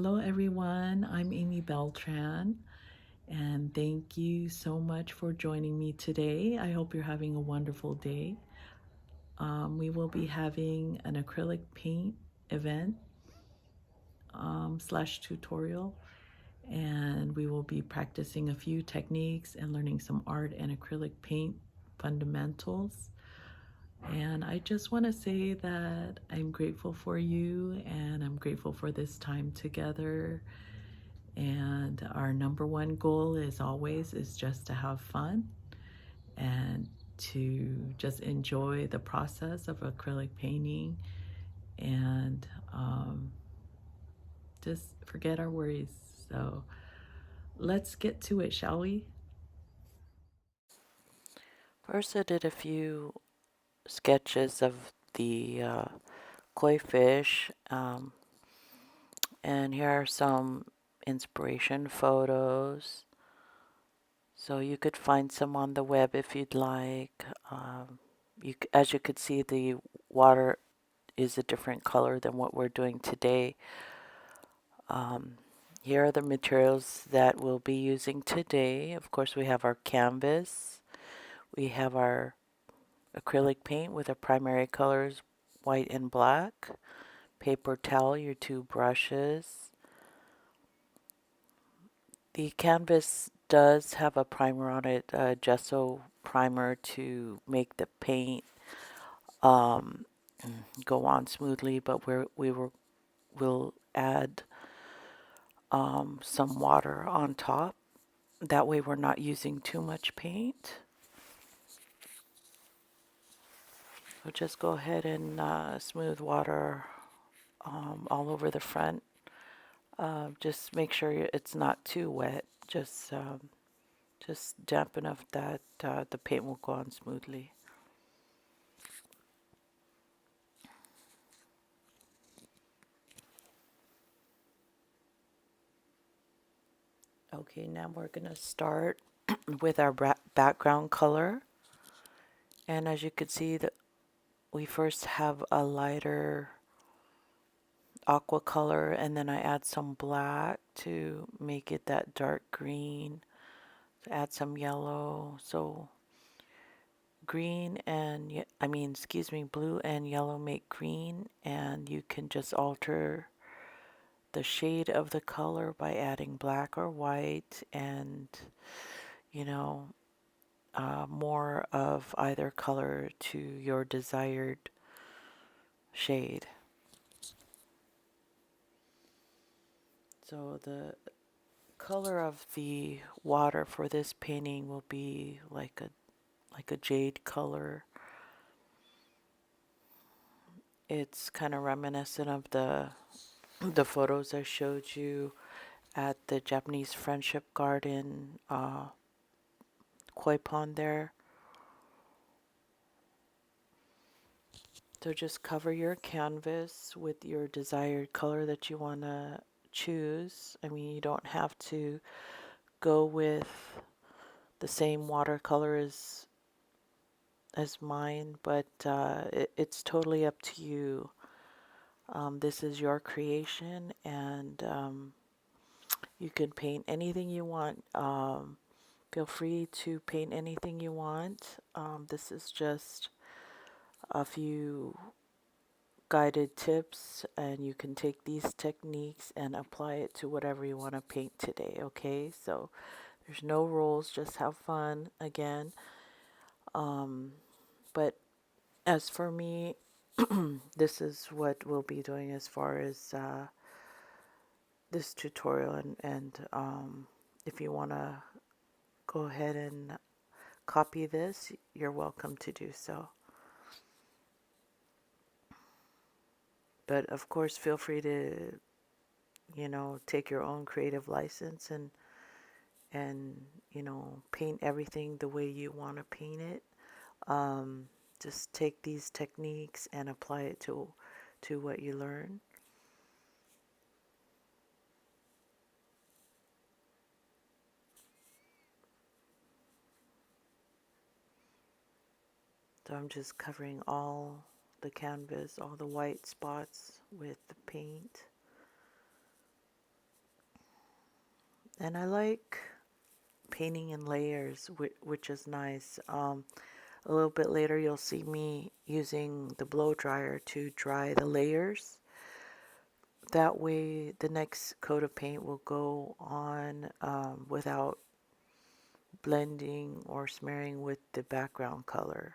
Hello, everyone. I'm Amy Beltran, and thank you so much for joining me today. I hope you're having a wonderful day. We will be having an acrylic paint event slash tutorial, and we will be practicing a few techniques and learning some art and acrylic paint fundamentals. And I just want to say that I'm grateful for you and I'm grateful for this time together. And our number one goal is always is just to have fun and to just enjoy the process of acrylic painting and just forget our worries. So let's get to it, shall we? First, I did a few sketches of the koi fish, and here are some inspiration photos. So you could find some on the web if you'd like. As you could see, the water is a different color than what we're doing today. Here are the materials that we'll be using today. Of course, we have our canvas. We have our acrylic paint with our primary colors, white and black. Paper towel, your two brushes. The canvas does have a primer on it, a gesso primer to make the paint um, go on smoothly, but we'll add some water on top. That way we're not using too much paint. So just go ahead and smooth water all over the front. Just make sure it's not too wet. Just damp enough that the paint will go on smoothly. Okay, now we're going to start with our background color. And as you can see, that we first have a lighter aqua color, and then I add some black to make it that dark green. Add some yellow. So green and, blue and yellow make green, and you can just alter the shade of the color by adding black or white and, you know, more of either color to your desired shade. So the color of the water for this painting will be like a jade color. It's kind of reminiscent of the photos I showed you at the Japanese Friendship Garden koi pond there. So just cover your canvas with your desired color that you want to choose. I mean, you don't have to go with the same watercolor as mine, but it's totally up to you. This is your creation, and you can paint anything you want. Feel free to paint anything you want. This is just a few guided tips, and you can take these techniques and apply it to whatever you want to paint today. Okay, so there's no rules, just have fun again. But as for me, this is what we'll be doing as far as this tutorial, and if you want to go ahead and copy this, you're welcome to do so. But of course, feel free to, take your own creative license and paint everything the way you want to paint it. Just take these techniques and apply it to what you learn. So I'm just covering all the canvas, all the white spots with the paint. And I like painting in layers, which is nice. A little bit later, you'll see me using the blow dryer to dry the layers. That way, the next coat of paint will go on without blending or smearing with the background color.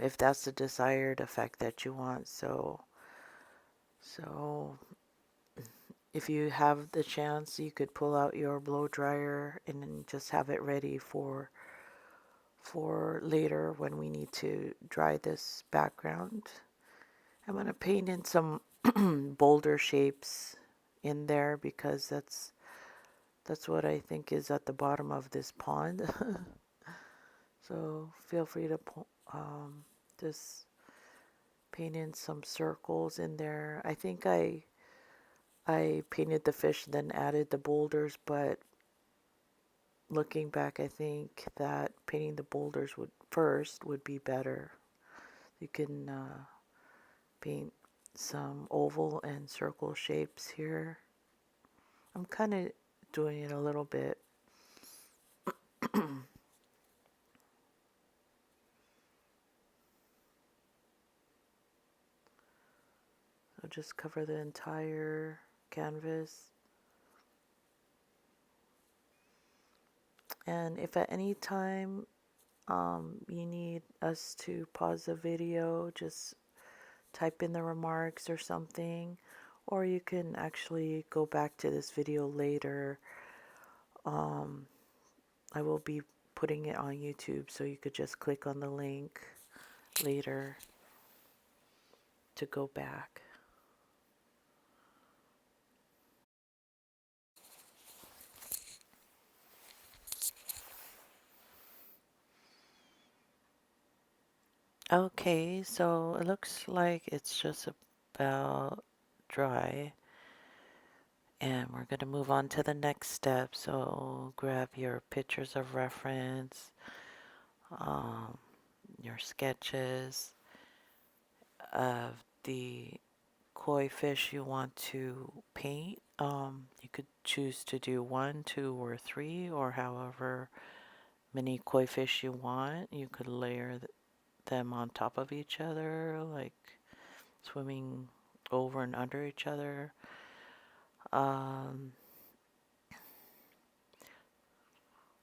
If that's the desired effect that you want. So if you have the chance, you could pull out your blow dryer and then just have it ready for later when we need to dry this background. I'm going to paint in some boulder shapes in there because that's what I think is at the bottom of this pond. So feel free to just paint in some circles in there. I think I painted the fish then added the boulders, but looking back, I think that painting the boulders would be better. You can paint some oval and circle shapes here. I'm kind of doing it a little bit. So just cover the entire canvas. And if at any time you need us to pause the video, just type in the remarks or something, or you can actually go back to this video later. I will be putting it on YouTube, so you could just click on the link later to go back. Okay, so it looks like it's just about dry. And we're going to move on to the next step. So grab your pictures of reference, um, your sketches of the koi fish you want to paint. You could choose to do 1, 2, or 3, or however many koi fish you want. You could layer them on top of each other, like swimming over and under each other.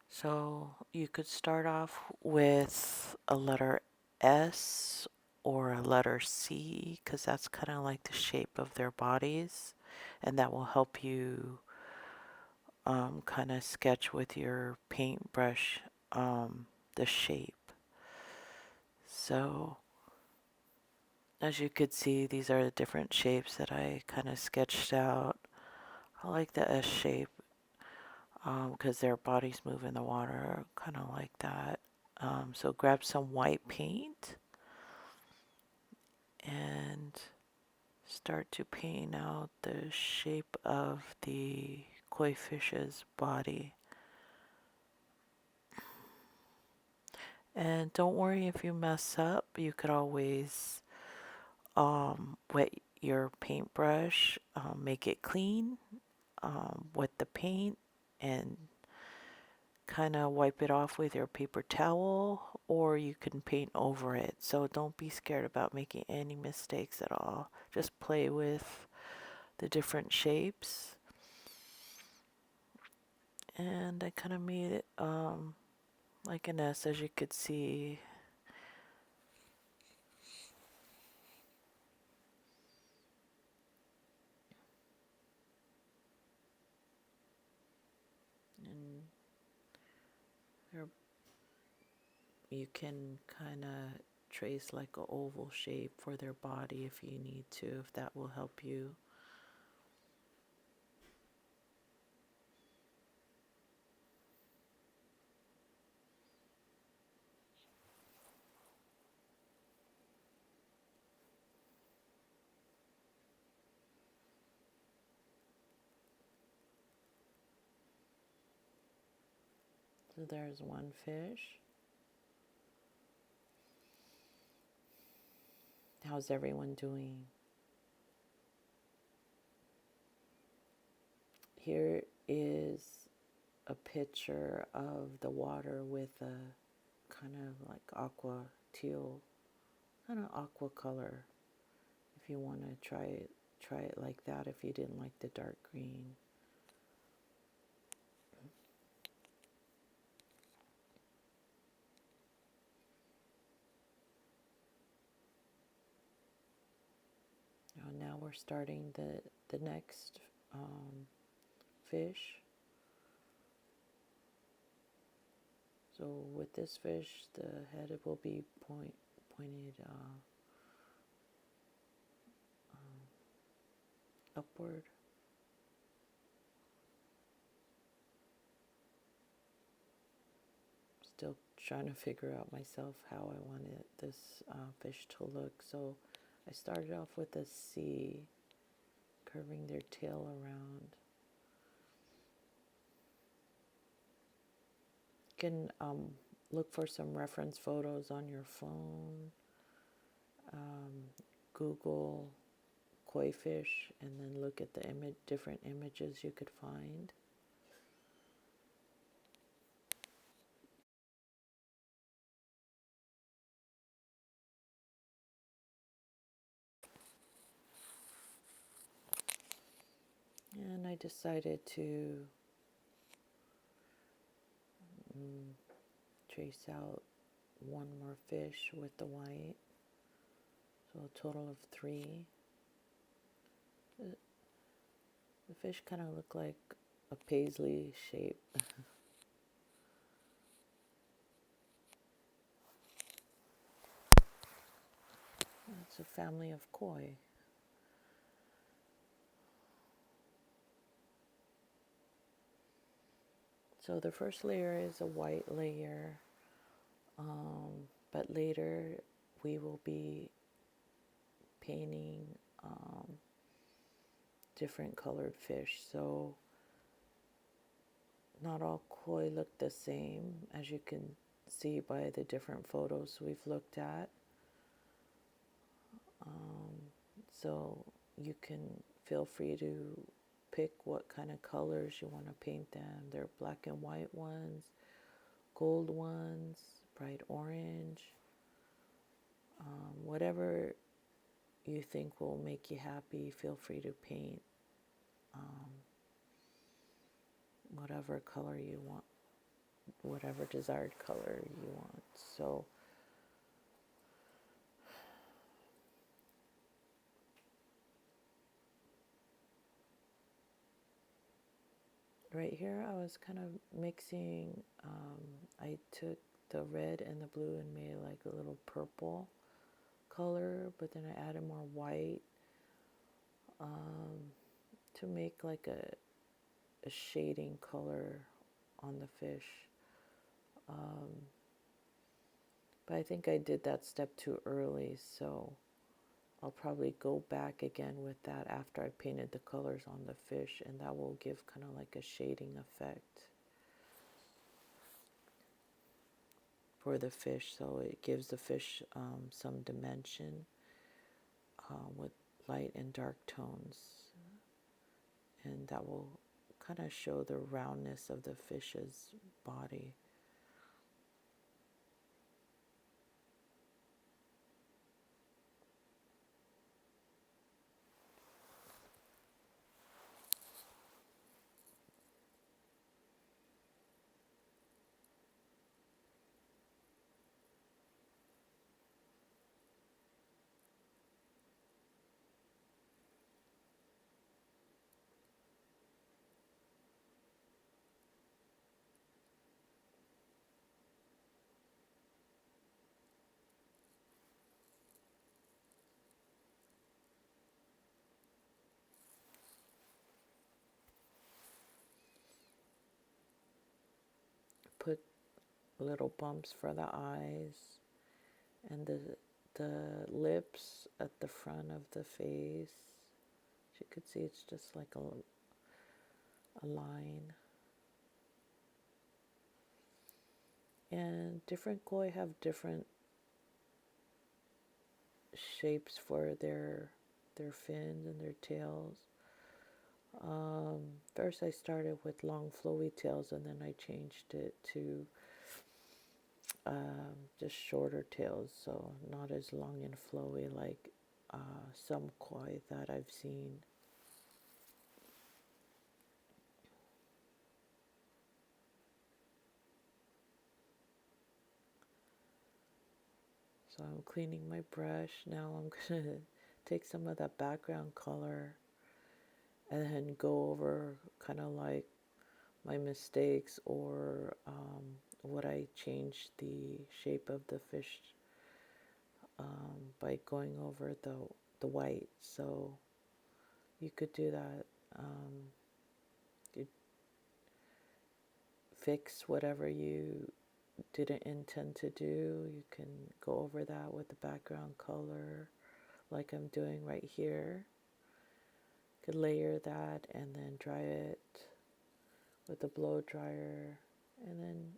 So you could start off with a letter S or a letter C because that's kind of like the shape of their bodies, and that will help you kind of sketch with your paintbrush the shape. So as you could see, these are the different shapes that I kind of sketched out. I like the S shape because their bodies move in the water, kind of like that. So grab some white paint and start to paint out the shape of the koi fish's body. And don't worry if you mess up, you could always wet your paintbrush, make it clean with the paint, and kind of wipe it off with your paper towel, or you can paint over it. So don't be scared about making any mistakes at all. Just play with the different shapes. And I kind of made it like an S, as you could see. And you can kind of trace like an oval shape for their body if you need to, if that will help you. So there's one fish. How's everyone doing? here is a picture of the water with a kind of like aqua teal, kind of aqua color. If you want to try it like that if you didn't like the dark green. Now we're starting the next fish. So with this fish, the head will be pointed upward. Still trying to figure out myself how I wanted this fish to look. So I started off with a C, curving their tail around. You can look for some reference photos on your phone. Google koi fish and then look at the different images you could find. And I decided to trace out one more fish with the white. So a total of 3. The fish kind of look like a paisley shape. It's a family of koi. So the first layer is a white layer, but later we will be painting different colored fish. So not all koi look the same, as you can see by the different photos we've looked at. So you can feel free to pick what kind of colors you want to paint them. There are black and white ones, gold ones, bright orange, whatever you think will make you happy. Feel free to paint whatever color you want, whatever desired color you want. So right here I was kind of mixing, I took the red and the blue and made like a little purple color, but then I added more white to make like a shading color on the fish. But I think I did that step too early, so I'll probably go back again with that after I painted the colors on the fish, and that will give kind of like a shading effect for the fish. So it gives the fish some dimension with light and dark tones, and that will kind of show the roundness of the fish's body. Put little bumps for the eyes and the lips at the front of the face. As you could see, it's just like a line. And different koi have different shapes for their fins and their tails. First I started with long flowy tails, and then I changed it to just shorter tails, so not as long and flowy like some koi that I've seen. So I'm cleaning my brush. Now I'm going to take some of that background color and then go over kind of like my mistakes, or what I changed the shape of the fish by going over the white. So you could do that. You fix whatever you didn't intend to do. You can go over that with the background color like I'm doing right here. You could layer that and then dry it with a blow dryer, and then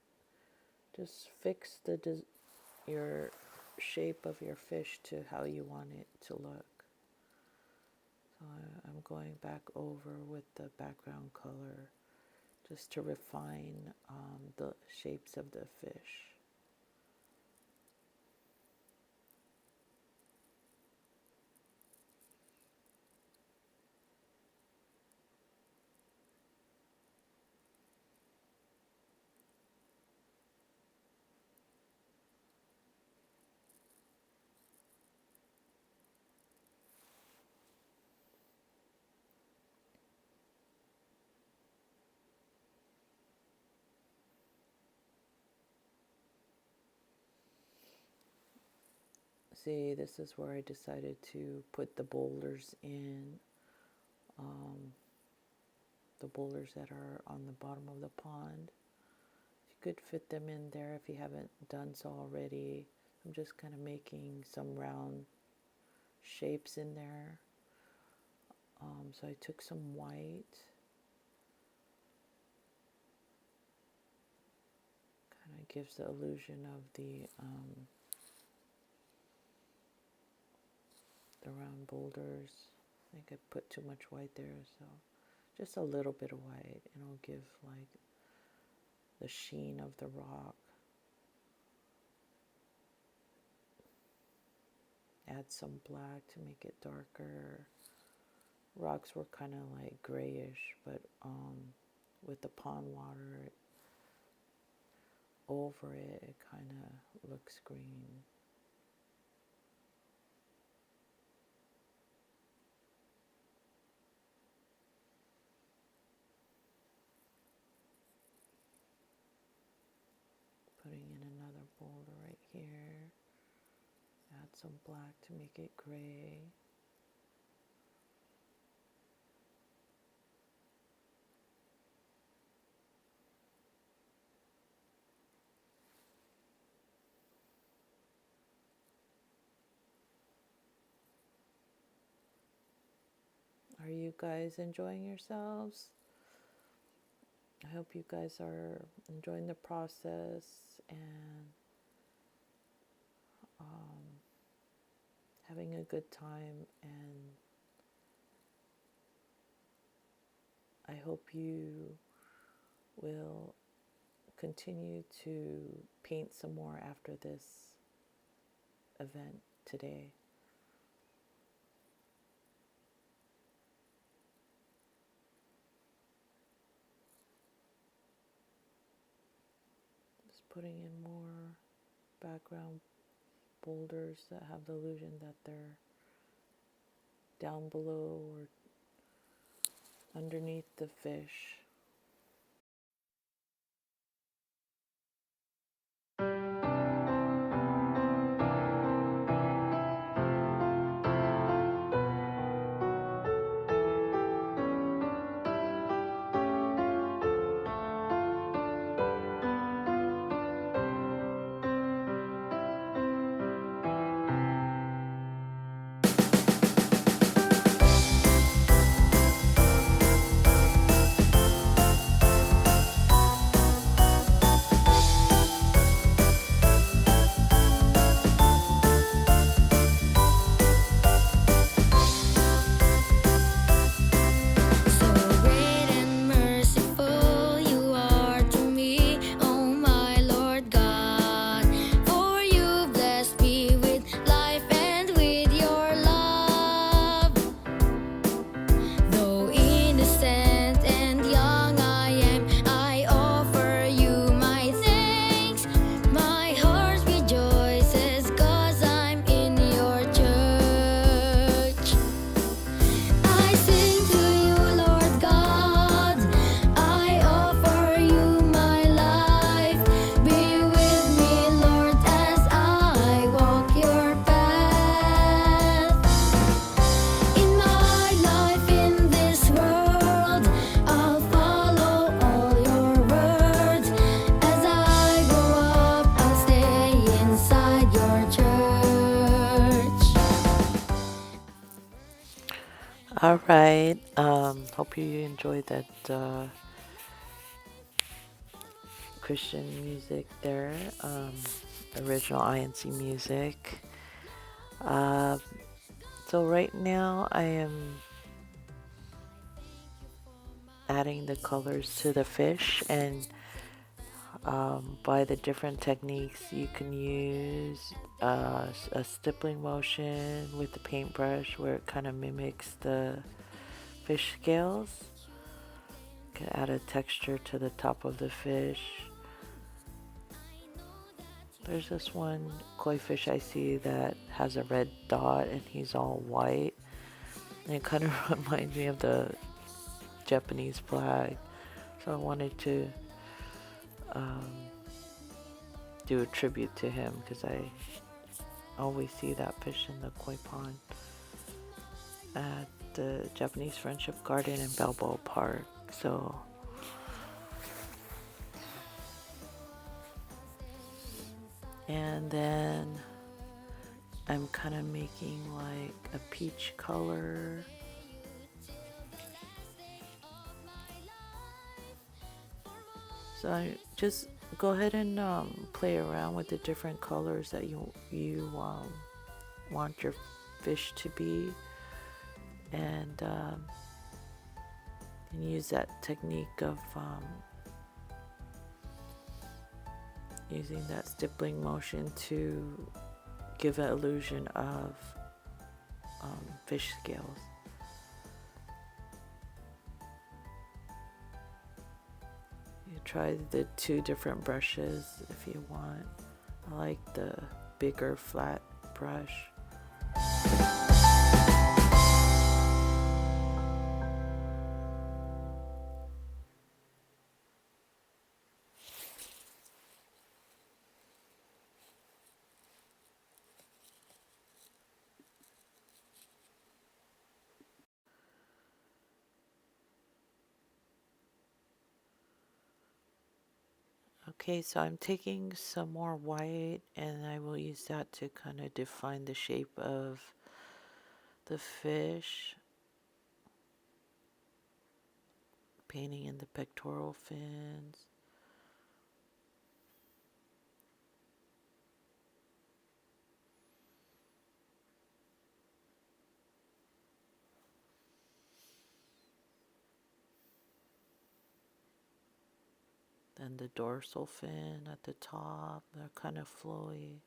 just fix your shape of your fish to how you want it to look. So I'm going back over with the background color just to refine the shapes of the fish. See, this is where I decided to put the boulders in, the boulders that are on the bottom of the pond. You could fit them in there if you haven't done so already. I'm just kind of making some round shapes in there. So I took some white, kind of gives the illusion of the round boulders. I think I put too much white there, so just a little bit of white, and it'll give like the sheen of the rock. Add some black to make it darker. Rocks were kind of like grayish, but with the pond water over it, it kind of looks green. Putting in another boulder right here. Add some black to make it gray. Are you guys enjoying yourselves? I hope you guys are enjoying the process and having a good time, and I hope you will continue to paint some more after this event today. Just putting in more background boulders that have the illusion that they're down below or underneath the fish. All right. Hope you enjoyed that Christian music there. Original INC music. Uh, so right now I am adding the colors to the fish, and by the different techniques you can use a stippling motion with the paintbrush where it kind of mimics the fish scales. You can add a texture to the top of the fish. There's this one koi fish I see that has a red dot and he's all white, and it kind of reminds me of the Japanese flag, so I wanted to um, do a tribute to him because I always see that fish in the koi pond at the Japanese Friendship Garden in Balboa Park. So and then I'm kind of making like a peach color. So I just go ahead and play around with the different colors that you want your fish to be, and use that technique of using that stippling motion to give an illusion of fish scales. You try the two different brushes if you want. I like the bigger flat brush. Okay, so I'm taking some more white and I will use that to kind of define the shape of the fish. Painting in the pectoral fins. Then the dorsal fin at the top, they're kind of flowy.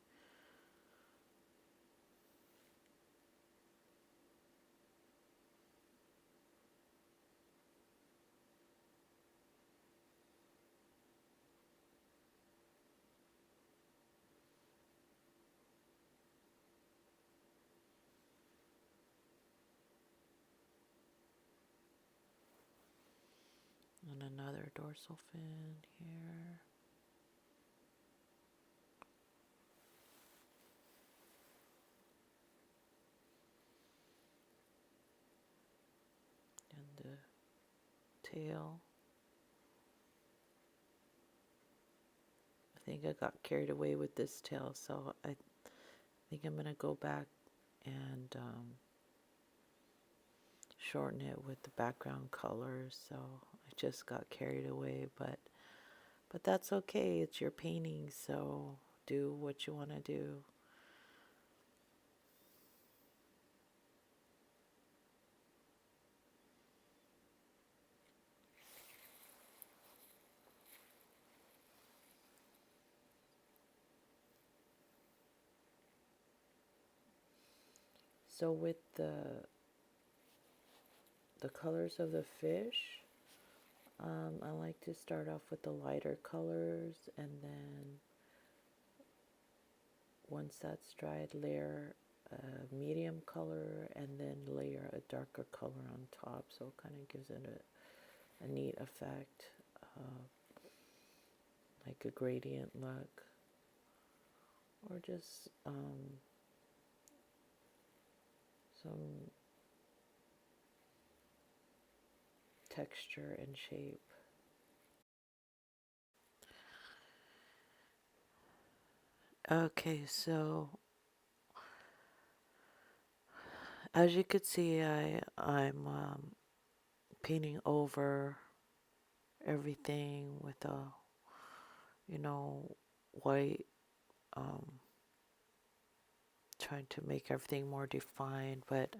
And another dorsal fin here. And the tail. I think I got carried away with this tail, so I think I'm going to go back and shorten it with the background colors. So I just got carried away, but that's okay. It's your painting, so do what you want to do. So with the colors of the fish, I like to start off with the lighter colors, and then once that's dried, layer a medium color and then layer a darker color on top, so it kind of gives it a neat effect, like a gradient look, or just some texture and shape. Okay, so As you could see, I'm painting over everything with a, you know, white, um, trying to make everything more defined, but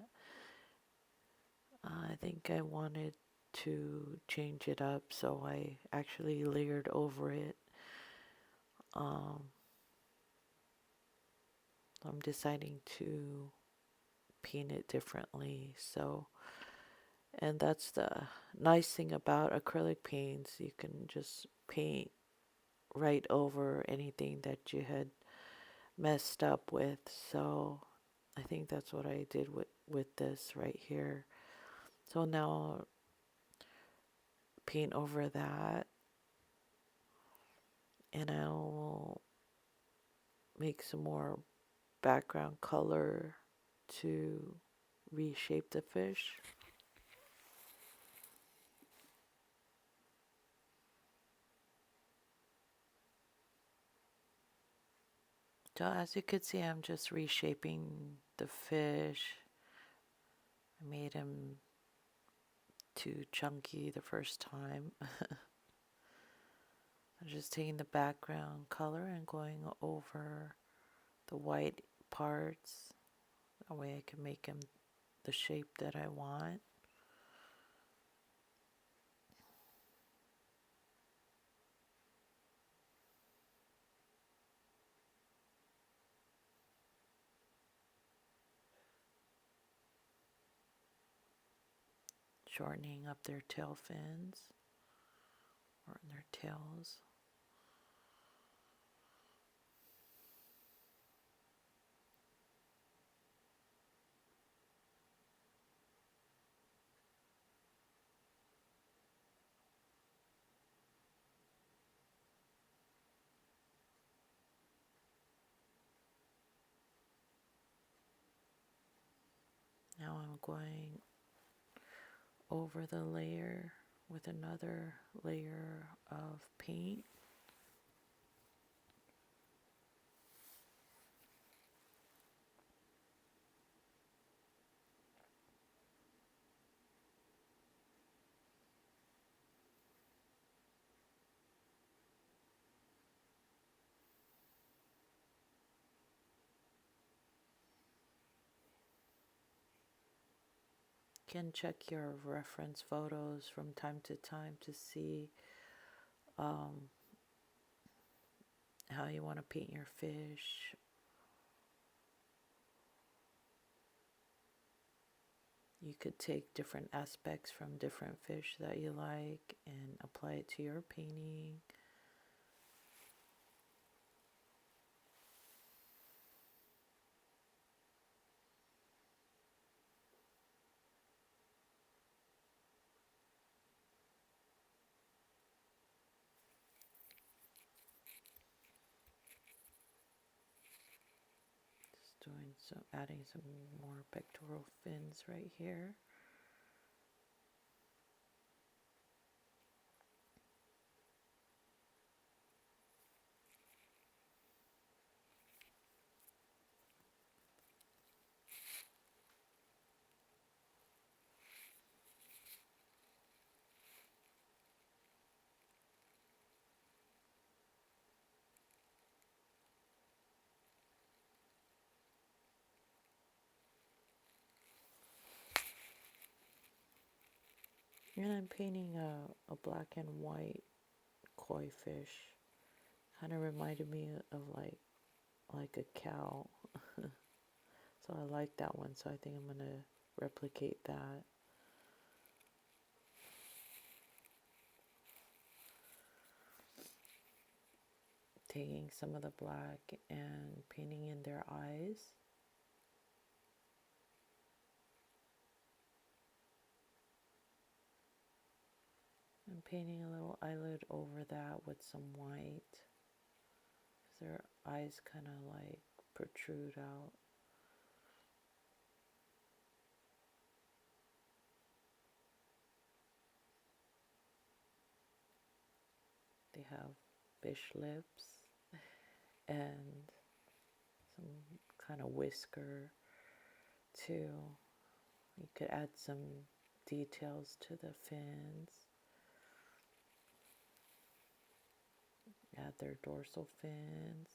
I think I wanted to change it up, so I actually layered over it. Um, I'm deciding to paint it differently, so, and that's the nice thing about acrylic paints. You can just paint right over anything that you had messed up with. So I think that's what I did with this right here. So now I'll paint over that, and I'll make some more background color to reshape the fish. So as you could see, I'm just reshaping the fish. I made him too chunky the first time. I'm just taking the background color and going over the white parts. That way I can make him the shape that I want. Shortening up their tail fins or their tails. Now I'm going over the layer with another layer of paint. You can check your reference photos from time to time to see um, how you want to paint your fish. You could take different aspects from different fish that you like and apply it to your painting. Just doing some, adding some more pectoral fins right here. And I'm painting a black and white koi fish. Kind of reminded me of like a cow. So I like that one, so I think I'm gonna replicate that. Taking some of the black and painting in their eyes. And painting a little eyelid over that with some white. Because their eyes kind of like protrude out. They have fish lips and some kind of whisker too. You could add some details to the fins. Add their dorsal fins.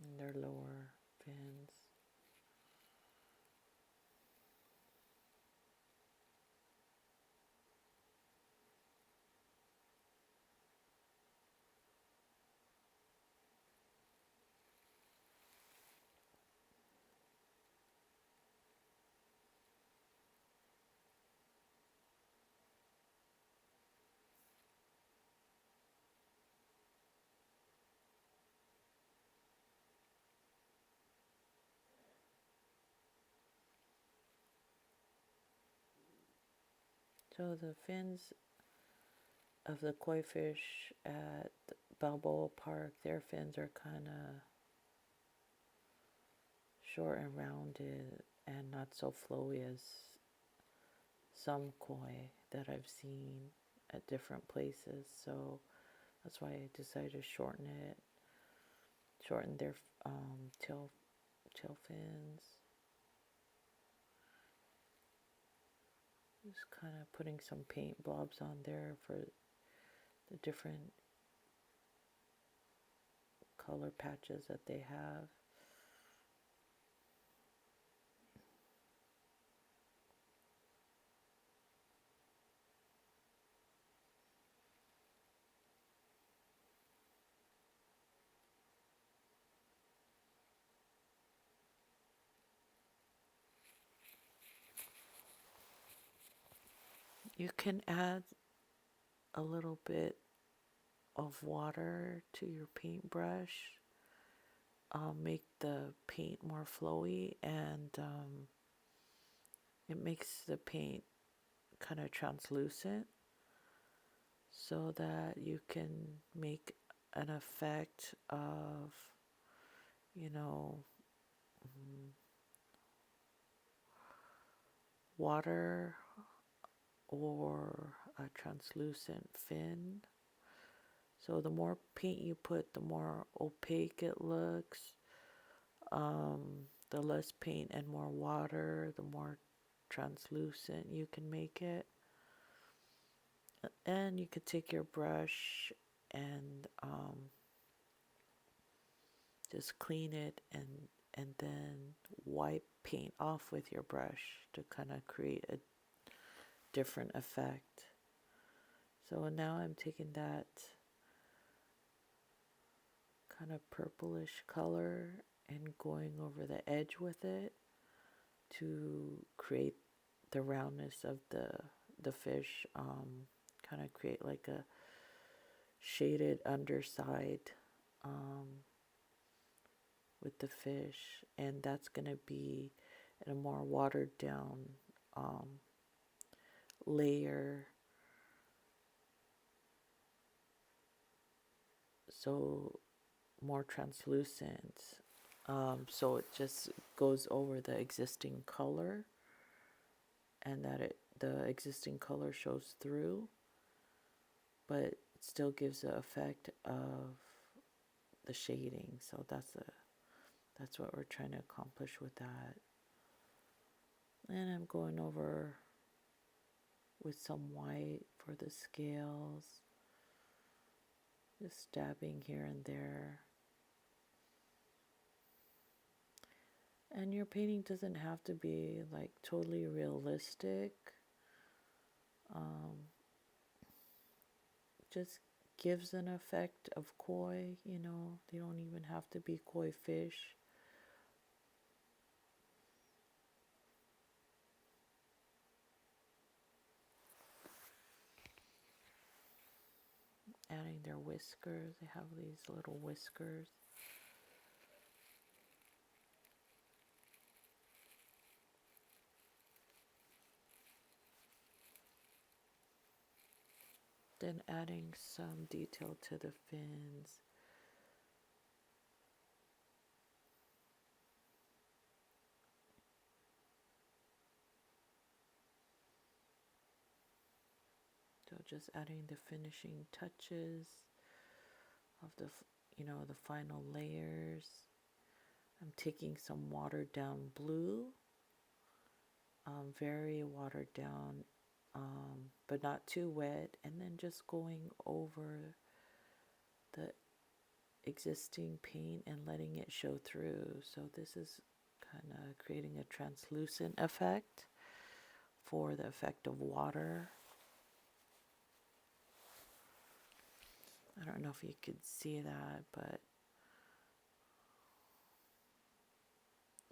And their lower fins. So the fins of the koi fish at Balboa Park, their fins are kind of short and rounded and not so flowy as some koi that I've seen at different places. So that's why I decided to shorten their tail fins. Just kind of putting some paint blobs on there for the different color patches that they have. You can add a little bit of water to your paintbrush, make the paint more flowy, and it makes the paint kind of translucent so that you can make an effect of, you know, water or a translucent fin. So the more paint you put, the more opaque it looks. The less paint and more water, the more translucent you can make it. And you could take your brush and just clean it and then wipe paint off with your brush to kind of create a different effect. So now I'm taking that kind of purplish color and going over the edge with it to create the roundness of the fish, kind of create like a shaded underside with the fish, and that's going to be in a more watered down layer, so more translucent, so it just goes over the existing color, and that the existing color shows through, but it still gives the effect of the shading. So that's what we're trying to accomplish with that. And I'm going over with some white for the scales, just dabbing here and there. And your painting doesn't have to be like totally realistic. Just gives an effect of koi, they don't even have to be koi fish. Adding their whiskers, they have these little whiskers. Then adding some detail to the fins. So just adding the finishing touches of the final layers. I'm taking some watered down blue, very watered down, but not too wet, and then just going over the existing paint and letting it show through. So this is kind of creating a translucent effect for the effect of water. I don't know if you could see that, but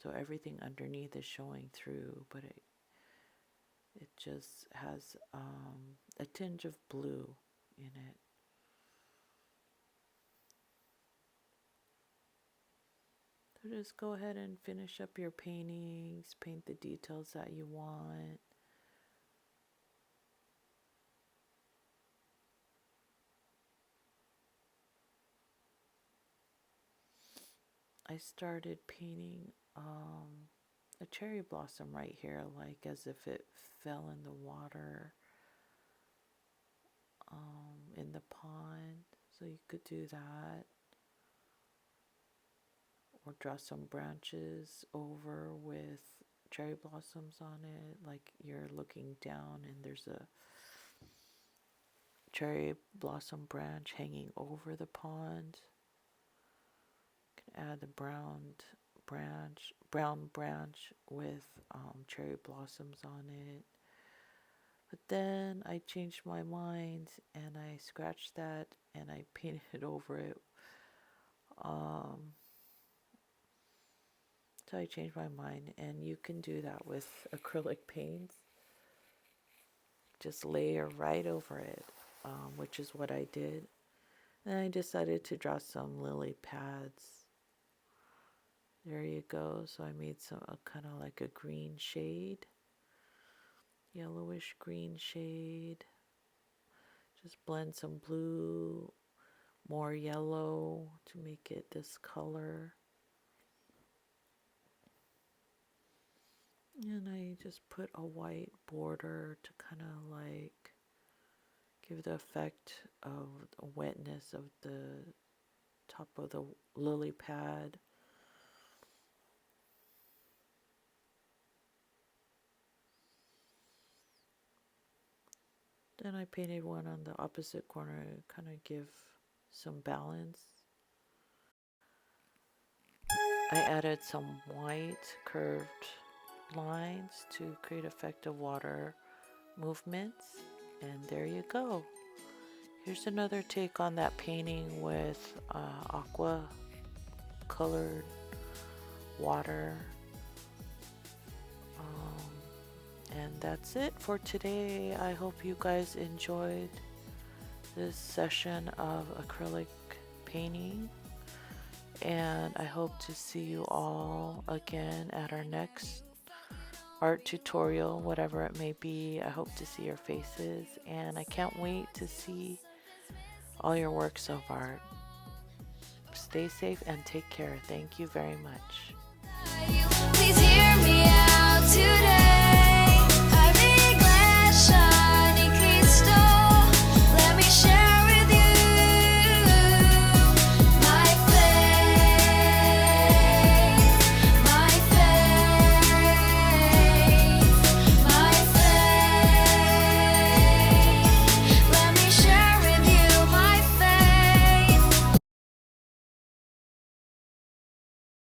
so everything underneath is showing through, but it just has a tinge of blue in it. So just go ahead and finish up your paintings, paint the details that you want. I started painting a cherry blossom right here, like as if it fell in the water in the pond. So you could do that. Or draw some branches over with cherry blossoms on it, like you're looking down and there's a cherry blossom branch hanging over the pond. You can add the brown branch with cherry blossoms on it. But then I changed my mind and I scratched that and I painted over it. So I changed my mind, and you can do that with acrylic paints. Just layer right over it, which is what I did. Then I decided to draw some lily pads. There you go. So I made some kind of like a green shade, yellowish green shade. Just blend some blue, more yellow to make it this color. And I just put a white border to kind of like give the effect of the wetness of the top of the lily pad. Then I painted one on the opposite corner to kind of give some balance. I added some white curved lines to create effect of water movements, and there you go. Here's another take on that painting with aqua colored water. And that's it for today. I hope you guys enjoyed this session of acrylic painting, and I hope to see you all again at our next art tutorial, whatever it may be. I hope to see your faces, and I can't wait to see all your works of art. Stay safe and take care. Thank you very much. Please hear me out today.